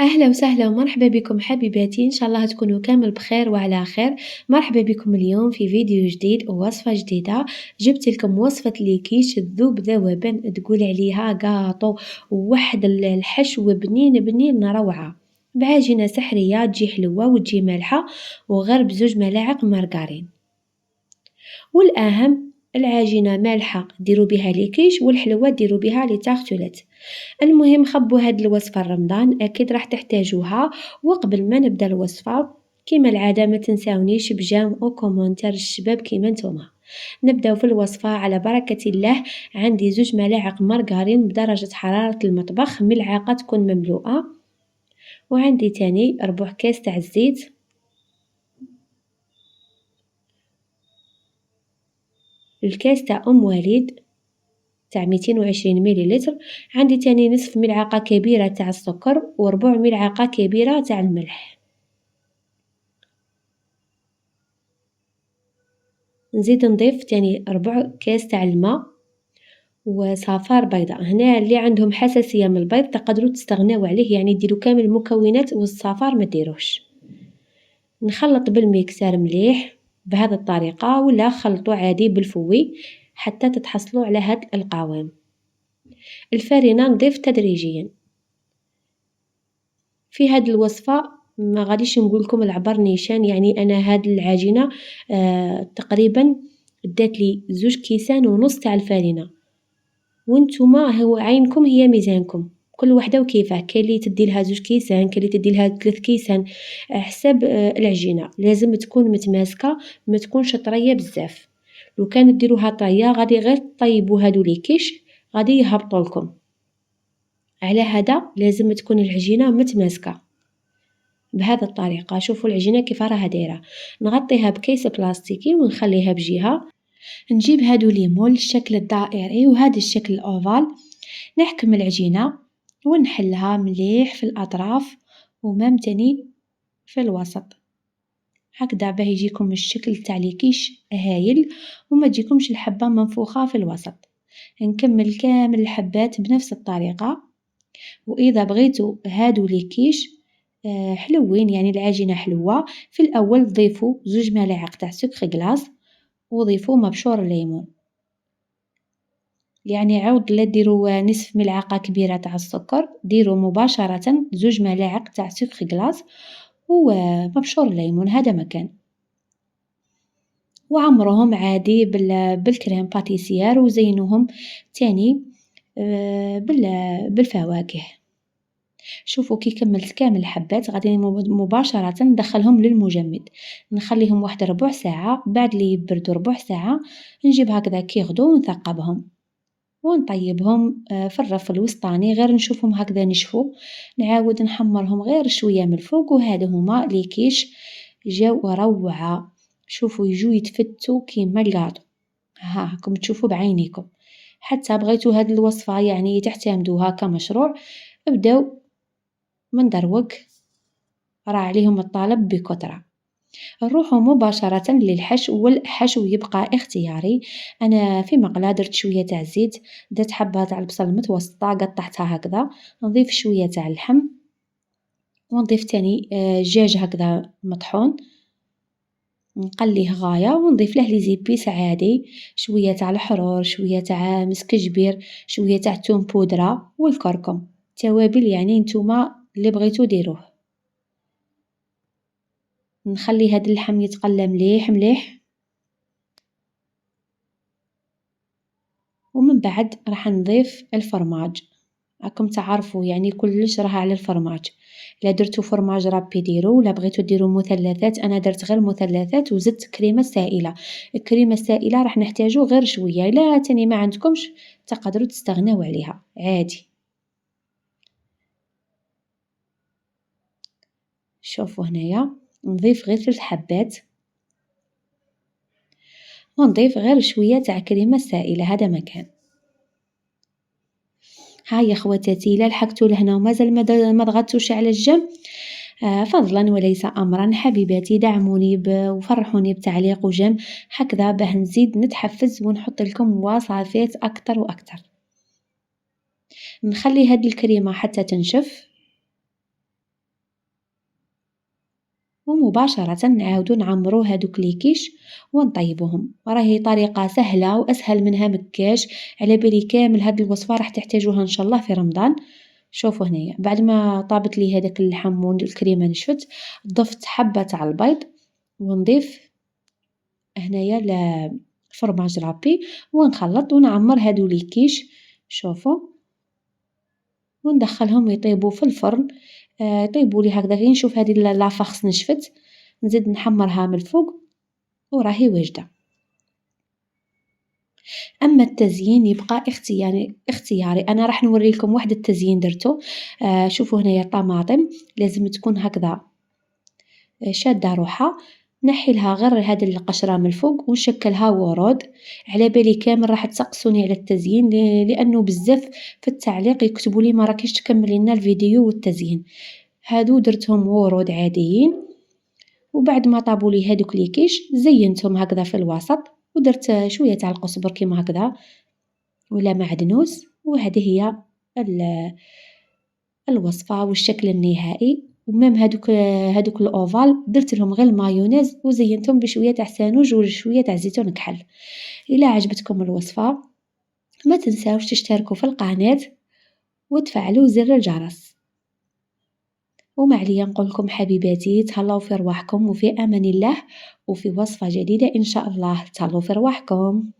أهلا وسهلا ومرحبا بكم حبيباتي، إن شاء الله تكونوا كامل بخير وعلى خير. مرحبا بكم اليوم في فيديو جديد ووصفة جديدة. جبت لكم وصفة ليكيش تذوب ذوبا، تقول عليها قاطو، وواحد الحشو بنين بنين روعة، بعجينة سحرية تجي حلوة وتجي مالحة، وغير بزوج ملاعق مارغرين. والأهم العجينة مالحة ديروا بها ليكيش، والحلوة ديروا بها لي تارتولات. المهم خبوا هاد الوصفة رمضان أكيد راح تحتاجوها. وقبل ما نبدا الوصفة كما العادة ما تنساونيش بجام أو كومنتار الشباب كيما نتوما. نبداو في الوصفة على بركة الله. عندي 2 ملاعق مارغرين بدرجة حرارة المطبخ، ملعقة تكون مملوءة. وعندي تاني ربع كاس تاع الزيت، الكاس تاع وليد تاع 220 مليلتر. عندي تاني نصف ملعقة كبيرة تاع السكر، وربع ملعقة كبيرة تاع الملح. نزيد نضيف تاني ربع كاس تاع الماء وصفار بيضاء. هنا اللي عندهم حساسية من البيض تقدروا تستغناو عليه، يعني ديروا كامل المكونات والصفار ما ديروش. نخلط بالميكسر مليح بهذه الطريقة، ولا خلطوا عادي بالفوي حتى تتحصلوا على هاد القوام. الفرينة نضيف تدريجيا. في هاد الوصفة ما غاديش نقول لكم العبر نيشان، يعني انا هاد العجينة تقريبا دات لي 2.5 كيسان تاع الفرينة، وانتوما هو عينكم هي ميزانكم، كل وحده وكيفاه. كاين اللي تدي لها 2 كيسان، كاين اللي تدي لها 3 كيسان، حساب العجينه لازم تكون متماسكه، ما تكونش طريه بزاف. لو كان ديروها طريه غادي غير طيبوا هادو لي كيش، غادي يهبطوا لكم. على هذا لازم تكون العجينه متماسكه بهذه الطريقه. شوفوا العجينه كيف راها دايره. نغطيها بكيس بلاستيكي ونخليها بجهه. نجيب هادو ليمون الشكل الدائري وهذا الشكل الأوفال، نحكم العجينة ونحلها مليح في الأطراف وممتني في الوسط، هكذا باه يجيكم الشكل تاع ليكيش هايل وما تجيكمش الحبة منفوخة في الوسط. نكمل كامل الحبات بنفس الطريقة. وإذا بغيتوا هادو ليكيش حلوين، يعني العجينة حلوة، في الأول ضيفوا 2 ملاعق تاع سكر غلاس وضيفوا مبشور الليمون. يعني عوض لا ديروا نصف ملعقة كبيرة تاع السكر، ديروا مباشرة 2 ملاعق تاع سكر غلاس ومبشور الليمون، هذا مكان. وعمروهم عادي بالكريم باتيسير، وزينوهم تاني بالفواكه. شوفوا كي كملت كامل الحبات غادي مباشرة ندخلهم للمجمد، نخليهم واحد ربع ساعة. بعد لي يبردوا ربع ساعة نجيب هكذا كي غدو ونثقبهم ونطيبهم في الرف الوسطاني، غير نشوفهم هكذا نشفوا نعاود نحمرهم غير شوية من الفوق. وهذا هما ليكيش جاو روعة. شوفوا يجوا يتفتوا كيما القاطو، ها راكم تشوفوا بعينيكم. حتى بغيتوا هذه الوصفة يعني تعتمدوها كمشروع، ابداو من دروك، راه عليهم الطلب بكثرة. نروحو مباشرة للحشو، والحشو يبقى اختياري. أنا في مقلاة درت شوية تاع زيت، درت حبة تاع البصل متوسطة قطعتها هكذا، نضيف شوية تاع اللحم، ونضيف تاني دجاج هكذا مطحون، نقليه غاية، ونضيف له لي زيبيس عادي، شوية تاع الحرور، شوية تاع مسكجبير، شوية تاع توم بودرة والكركم. توابل يعني نتوما اللي بغيتو ديروه. نخلي هاد اللحم يتقلى مليح مليح، ومن بعد راح نضيف الفرماج. راكم تعرفوا يعني كلش راه على الفرماج. لا درتو فرماج رابي ديرو، ولا بغيتو ديرو مثلثات انا درت غير مثلثات وزدت كريمه سائله. الكريمه السائله راح نحتاجو غير شويه، لا تاني ما عندكمش تقدروا تستغناو عليها عادي. شوفوا هنايا نضيف غير 3 حبات، ونضيف غير شويه تاع كريمه سائله، هذا مكان. هيا خواتاتي الا لحقتوا لهنا ومازال ما ضغطتوش على الجنب، فضلا وليس امرا حبيباتي دعموني وفرحوني بتعليق وجيم، هكذا باه نزيد نتحفز ونحط لكم وصفات اكثر واكثر. نخلي هذه الكريمه حتى تنشف، ومباشرة نعاودو نعمرو هادوك لي كيش ونطيبوهم. راهي طريقة سهلة وأسهل منها مكاش، على بالي كامل هاد الوصفة راح تحتاجوها إن شاء الله في رمضان. شوفوا هنايا بعد ما طابت لي هذاك اللحم والكريمة نشفت، ضفت حبة تاع البيض ونضيف هنايا الفرماج رابي ونخلط ونعمر هادو لي كيش. شوفوا وندخلهم يطيبوا في الفرن، يطيبوا لي هكذا كي نشوف هذه لافاخس نشفت نزيد نحمرها من الفوق وراهي واجدة. أما التزيين يبقى اختياري أنا راح نوريلكم واحد التزيين درتو. شوفوا هنايا الطماطم لازم تكون هكذا شادة روحها، نحيلها غير هاد القشرة من الفوق ونشكلها ورود. على بالي كامل راح تسقسوني على التزيين لأنه بزاف في التعليق يكتبوا لي ما راكيش تكملي لنا الفيديو والتزيين. هادو درتهم ورود عاديين، وبعد ما طابوا لي هادوك لي كيش زينتهم هكذا في الوسط ودرت شوية تاع القزبر كيما هكذا ولا معدنوس. وهذه هي الوصفة والشكل النهائي. ومام هادوك الأوفال درت لهم غير المايونيز وزينتهم بشوية تاع سانوج وشوية تاع زيتون كحل. إلا عجبتكم الوصفة ما تنساوش تشتركوا في القناة وتفعلوا زر الجرس. وما عليا نقول لكم حبيباتي تهلاو في رواحكم وفي أمان الله، وفي وصفة جديدة إن شاء الله. تهلاو في رواحكم.